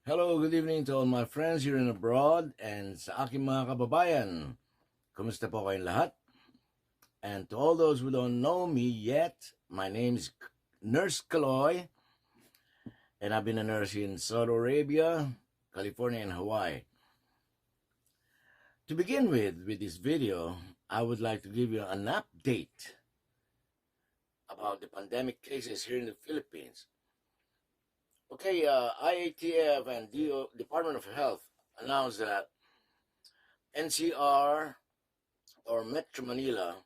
Hello, good evening to all my friends here and abroad and sa aking mga kababayan. Kumusta po kayong lahat? And to all those who don't know me yet, my name is Nurse Kaloy, and I've been a nurse in Saudi Arabia, California, and Hawaii. To begin with this video, I would like to give you an update about the pandemic cases here in the Philippines. Okay, IATF and Department of Health announced that NCR or Metro Manila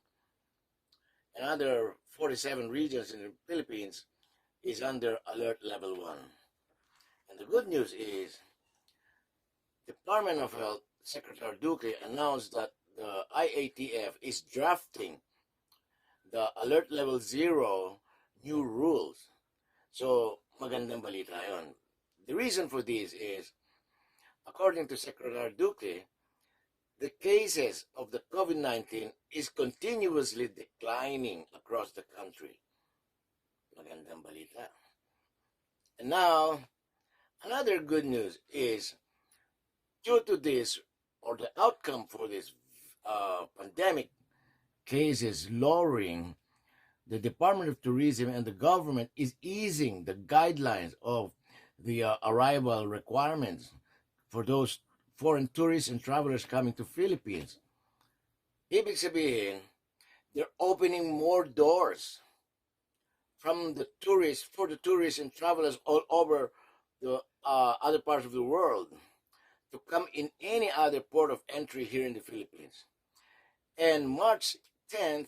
and other 47 regions in the Philippines is under alert level 1. And the good news is Department of Health Secretary Duque announced that the IATF is drafting the alert level 0 new rules. So magandang balita yon. The reason for this is, according to Secretary Duque, the cases of the COVID-19 is continuously declining across the country. Magandang balita. And now, another good news is, due to this, or the outcome for this pandemic cases lowering, the Department of Tourism and the government is easing the guidelines of the arrival requirements for those foreign tourists and travelers coming to Philippines. Ibig sabihin, they're opening more doors from the tourists, for the tourists and travelers all over the other parts of the world to come in any other port of entry here in the Philippines. And March 10th,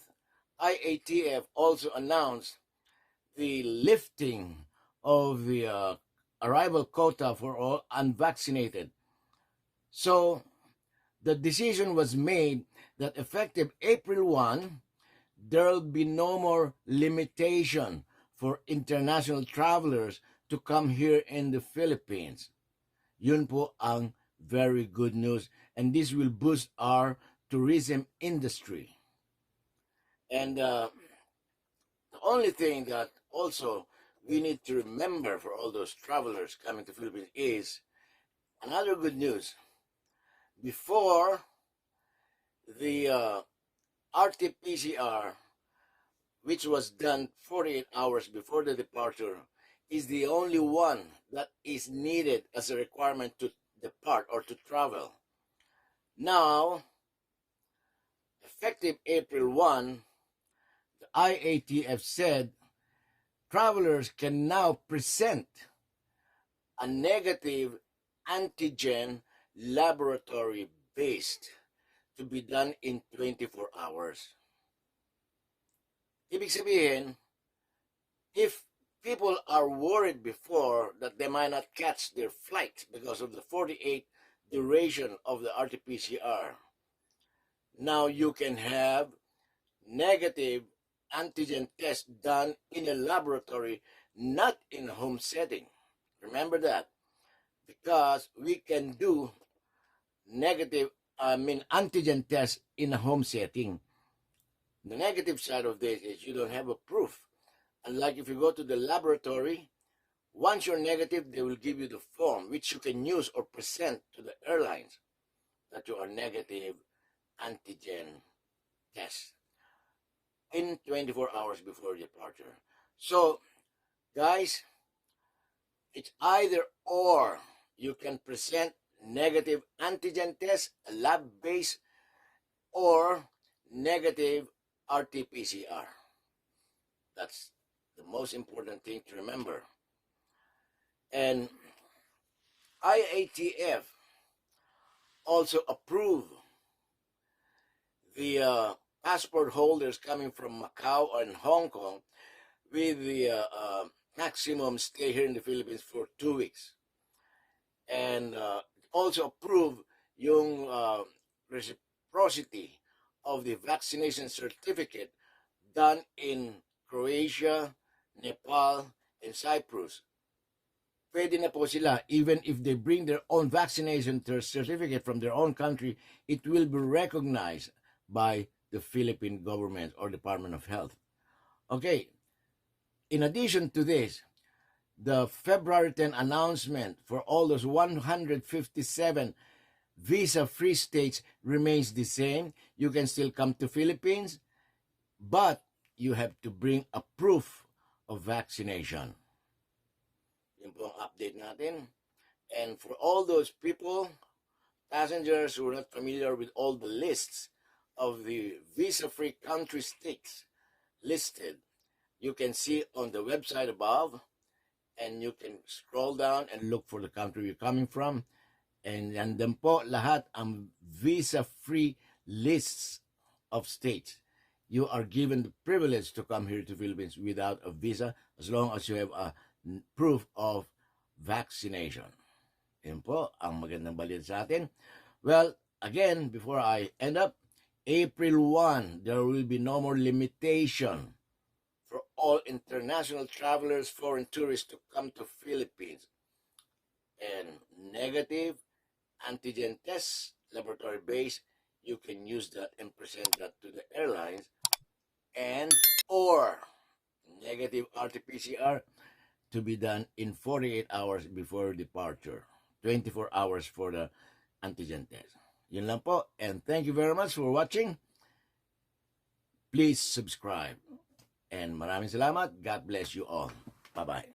IATF also announced the lifting of the arrival quota for all unvaccinated. So the decision was made that effective April 1, there'll be no more limitation for international travelers to come here in the Philippines. Yun po ang very good news, and this will boost our tourism industry. And the only thing that also we need to remember for all those travelers coming to Philippines is another good news. Before, the RT-PCR, which was done 48 hours before the departure, is the only one that is needed as a requirement to depart or to travel. Now, effective April 1, the IATF said travelers can now present a negative antigen laboratory based to be done in 24 hours. Ibig sabihin, if people are worried before that they might not catch their flight because of the 48 duration of the RT-PCR, now you can have negative antigen test done in a laboratory, not in a home setting. Remember that, because we can do antigen test in a home setting. The negative side of this is you don't have a proof. Unlike if you go to the laboratory, once you're negative, they will give you the form which you can use or present to the airlines that you are negative antigen test in 24 hours before departure. So, guys, it's either or. You can present negative antigen test, lab-based, or negative RT-PCR. That's the most important thing to remember. And IATF also approved the passport holders coming from Macau and Hong Kong with the maximum stay here in the Philippines for 2 weeks. And also approved yung reciprocity of the vaccination certificate done in Croatia, Nepal, and Cyprus. Pwede na po sila, even if they bring their own vaccination certificate from their own country, it will be recognized by the Philippine government or Department of Health. Okay, in addition to this, the February 10 announcement for all those 157 visa-free states remains the same. You can still come to Philippines, but you have to bring a proof of vaccination. Yun po ang update natin. And for all those people, passengers who are not familiar with all the lists of the visa-free country states listed, you can see on the website above, and you can scroll down and look for the country you're coming from. And nandun po lahat ang visa-free lists of states. You are given the privilege to come here to Philippines without a visa as long as you have a proof of vaccination. Yun po ang magandang balita sa atin. Well, again, before I end up, April 1, there will be no more limitation for all international travelers, foreign tourists to come to Philippines. And negative antigen test, laboratory based, you can use that and present that to the airlines. And or negative RT-PCR to be done in 48 hours before departure. 24 hours for the antigen test. Yun lang po. And thank you very much for watching. Please subscribe. And maraming salamat. God bless you all. Bye-bye.